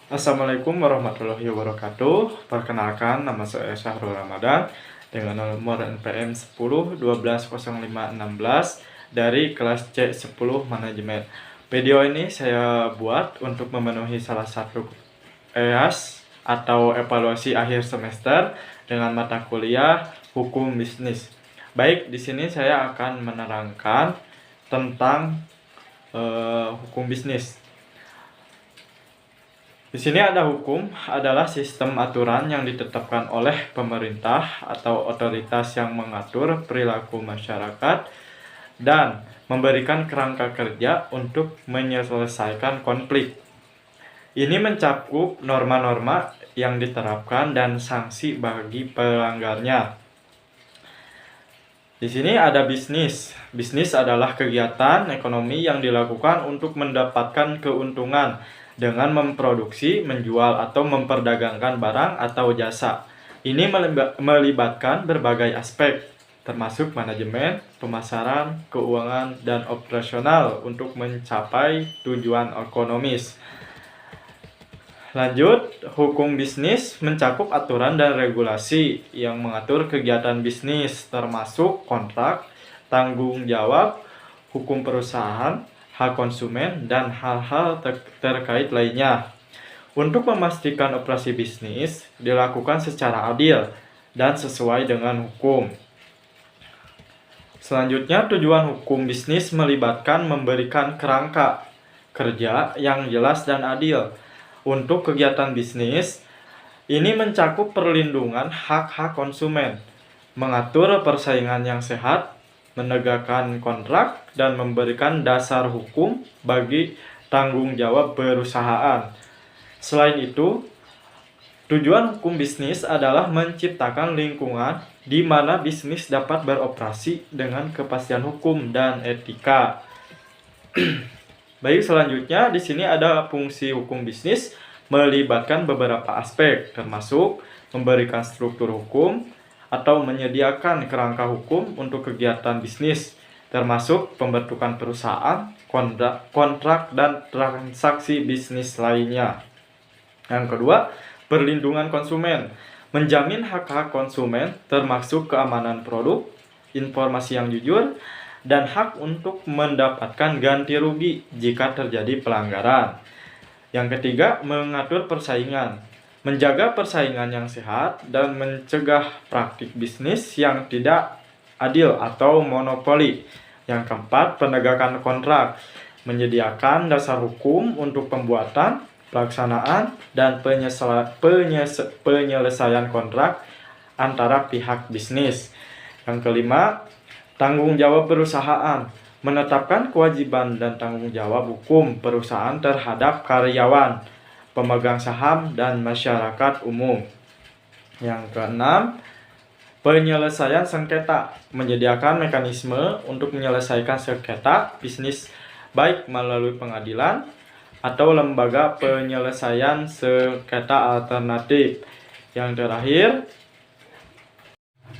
Assalamualaikum warahmatullahi wabarakatuh. Perkenalkan, nama saya Syahrul Ramadan dengan nomor NPM 10 12 05 16 dari kelas C10 Manajemen. Video ini saya buat untuk memenuhi salah satu EAS atau evaluasi akhir semester dengan mata kuliah Hukum Bisnis. Baik, di sini saya akan menerangkan tentang hukum bisnis. Di sini ada hukum adalah sistem aturan yang ditetapkan oleh pemerintah atau otoritas yang mengatur perilaku masyarakat dan memberikan kerangka kerja untuk menyelesaikan konflik. Ini mencakup norma-norma yang diterapkan dan sanksi bagi pelanggarnya. Di sini ada bisnis. Bisnis adalah kegiatan ekonomi yang dilakukan untuk mendapatkan keuntungan dengan memproduksi, menjual, atau memperdagangkan barang atau jasa. Ini melibatkan berbagai aspek, termasuk manajemen, pemasaran, keuangan, dan operasional untuk mencapai tujuan ekonomis. Lanjut, hukum bisnis mencakup aturan dan regulasi yang mengatur kegiatan bisnis, termasuk kontrak, tanggung jawab, hukum perusahaan, hak konsumen, dan hal-hal terkait lainnya. Untuk memastikan operasi bisnis dilakukan secara adil dan sesuai dengan hukum. Selanjutnya, tujuan hukum bisnis melibatkan memberikan kerangka kerja yang jelas dan adil. Untuk kegiatan bisnis, ini mencakup perlindungan hak-hak konsumen, mengatur persaingan yang sehat, menegakkan kontrak, dan memberikan dasar hukum bagi tanggung jawab perusahaan. Selain itu, tujuan hukum bisnis adalah menciptakan lingkungan di mana bisnis dapat beroperasi dengan kepastian hukum dan etika. Baik, selanjutnya di sini ada fungsi hukum bisnis melibatkan beberapa aspek, termasuk memberikan struktur hukum atau menyediakan kerangka hukum untuk kegiatan bisnis, termasuk pembentukan perusahaan, kontrak, dan transaksi bisnis lainnya. Yang kedua, perlindungan konsumen, menjamin hak-hak konsumen termasuk keamanan produk, informasi yang jujur, dan hak untuk mendapatkan ganti rugi jika terjadi pelanggaran. Yang ketiga, mengatur persaingan, menjaga persaingan yang sehat dan mencegah praktik bisnis yang tidak adil atau monopoli. Yang keempat, penegakan kontrak, menyediakan dasar hukum untuk pembuatan, pelaksanaan, dan penyelesaian kontrak antara pihak bisnis. Yang kelima, tanggung jawab perusahaan, menetapkan kewajiban dan tanggung jawab hukum perusahaan terhadap karyawan, pemegang saham, dan masyarakat umum. Yang keenam, penyelesaian sengketa, menyediakan mekanisme untuk menyelesaikan sengketa bisnis baik melalui pengadilan atau lembaga penyelesaian sengketa alternatif. Yang terakhir,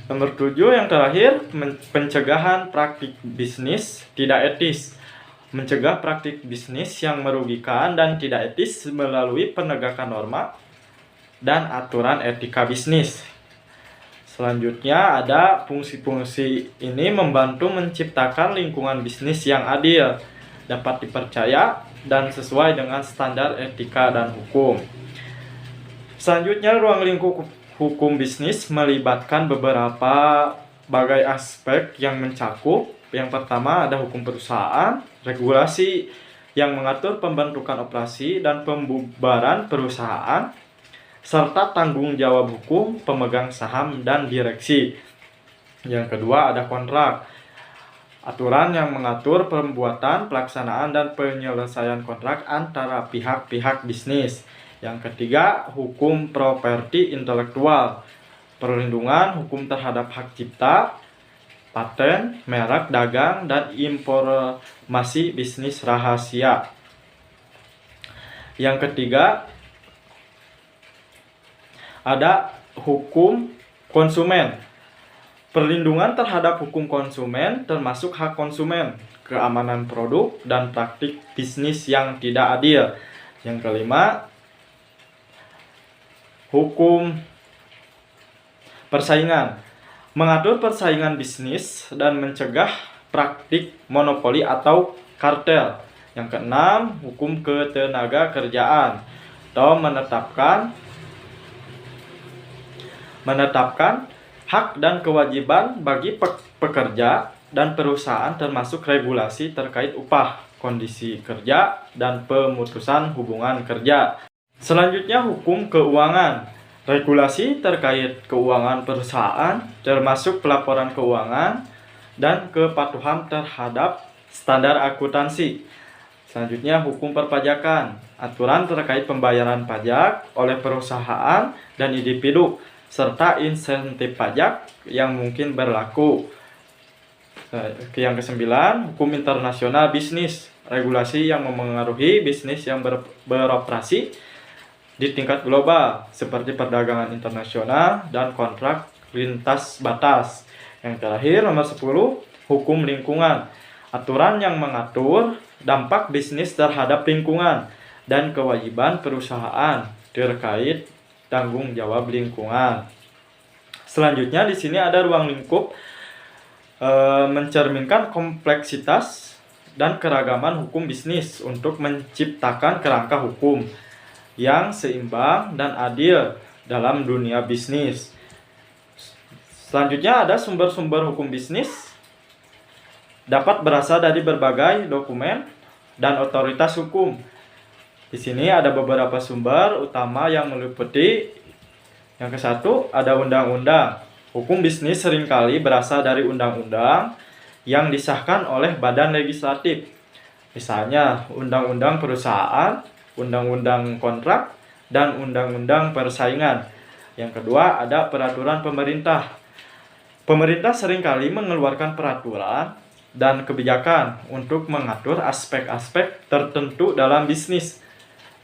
nomor 7 yang terakhir, pencegahan praktik bisnis tidak etis. Mencegah praktik bisnis yang merugikan dan tidak etis melalui penegakan norma dan aturan etika bisnis. Selanjutnya ada fungsi-fungsi ini membantu menciptakan lingkungan bisnis yang adil, dapat dipercaya, dan sesuai dengan standar etika dan hukum. Selanjutnya, ruang lingkup hukum bisnis melibatkan beberapa bagai aspek yang mencakup. Yang pertama ada hukum perusahaan, regulasi yang mengatur pembentukan operasi dan pembubaran perusahaan, serta tanggung jawab hukum pemegang saham dan direksi. Yang kedua ada kontrak, aturan yang mengatur pembuatan, pelaksanaan, dan penyelesaian kontrak antara pihak-pihak bisnis. Yang ketiga, hukum properti intelektual, perlindungan hukum terhadap hak cipta, paten, merek dagang, dan informasi bisnis rahasia. Yang ketiga, ada hukum konsumen, perlindungan terhadap hukum konsumen termasuk hak konsumen, keamanan produk, dan praktik bisnis yang tidak adil. Yang kelima, Hukum persaingan mengatur persaingan bisnis dan mencegah praktik monopoli atau kartel. Yang keenam, hukum ketenaga kerjaan atau menetapkan hak dan kewajiban bagi pekerja dan perusahaan, termasuk regulasi terkait upah, kondisi kerja, dan pemutusan hubungan kerja. Selanjutnya, hukum keuangan. Regulasi terkait keuangan perusahaan, termasuk pelaporan keuangan dan kepatuhan terhadap standar akuntansi. Selanjutnya, hukum perpajakan. Aturan terkait pembayaran pajak oleh perusahaan dan individu, serta insentif pajak yang mungkin berlaku. Yang kesembilan, hukum internasional bisnis. Regulasi yang memengaruhi bisnis yang beroperasi di tingkat global, seperti perdagangan internasional dan kontrak lintas batas. Yang terakhir, nomor 10, hukum lingkungan. Aturan yang mengatur dampak bisnis terhadap lingkungan dan kewajiban perusahaan terkait tanggung jawab lingkungan. Selanjutnya di sini ada ruang lingkup mencerminkan kompleksitas dan keragaman hukum bisnis untuk menciptakan kerangka hukum yang seimbang dan adil dalam dunia bisnis. Selanjutnya ada sumber-sumber hukum bisnis dapat berasal dari berbagai dokumen dan otoritas hukum. Di sini ada beberapa sumber utama yang meliputi: yang ke satu, ada undang-undang. Hukum bisnis seringkali berasal dari undang-undang yang disahkan oleh badan legislatif. Misalnya, undang-undang perusahaan, undang-undang kontrak, dan undang-undang persaingan. Yang kedua, ada peraturan pemerintah. Pemerintah seringkali mengeluarkan peraturan dan kebijakan untuk mengatur aspek-aspek tertentu dalam bisnis.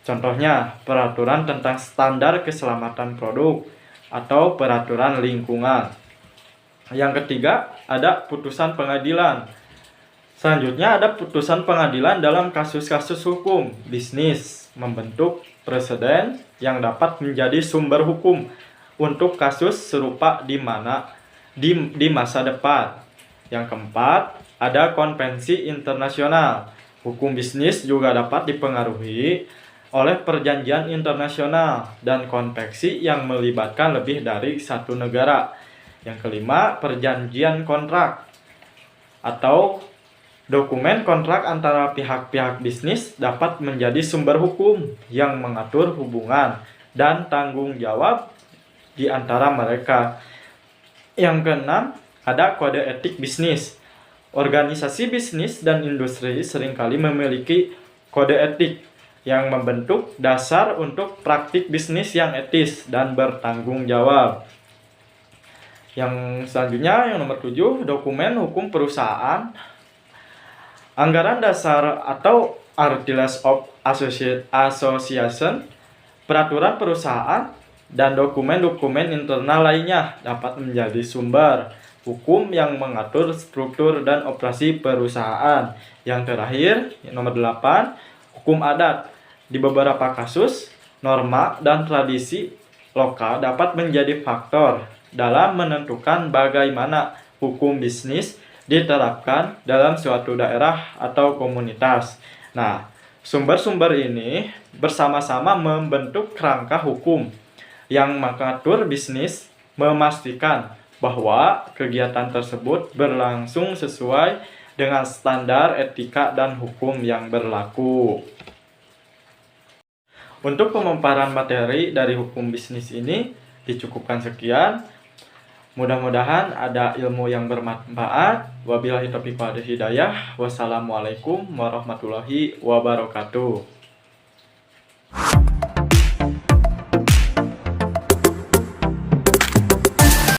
Contohnya, peraturan tentang standar keselamatan produk atau peraturan lingkungan. Yang ketiga, ada putusan pengadilan. Selanjutnya ada putusan pengadilan dalam kasus-kasus hukum bisnis, membentuk preseden yang dapat menjadi sumber hukum untuk kasus serupa di masa depan. Yang keempat, ada konvensi internasional. Hukum bisnis juga dapat dipengaruhi oleh perjanjian internasional dan konvensi yang melibatkan lebih dari satu negara. Yang kelima, perjanjian kontrak atau dokumen kontrak antara pihak-pihak bisnis dapat menjadi sumber hukum yang mengatur hubungan dan tanggung jawab di antara mereka. Yang keenam, ada kode etik bisnis. Organisasi bisnis dan industri seringkali memiliki kode etik yang membentuk dasar untuk praktik bisnis yang etis dan bertanggung jawab. Yang selanjutnya, yang nomor 7, dokumen hukum perusahaan. Anggaran dasar atau Articles of Association, peraturan perusahaan, dan dokumen-dokumen internal lainnya dapat menjadi sumber hukum yang mengatur struktur dan operasi perusahaan. Yang terakhir, nomor 8, hukum adat. Di beberapa kasus, norma dan tradisi lokal dapat menjadi faktor dalam menentukan bagaimana hukum bisnis diterapkan dalam suatu daerah atau komunitas. Nah, sumber-sumber ini bersama-sama membentuk kerangka hukum yang mengatur bisnis, memastikan bahwa kegiatan tersebut berlangsung sesuai dengan standar etika dan hukum yang berlaku. Untuk pemaparan materi dari hukum bisnis ini dicukupkan sekian. Mudah-mudahan ada ilmu yang bermanfaat. Wabillahi taufiq wal hidayah. Wassalamualaikum warahmatullahi wabarakatuh.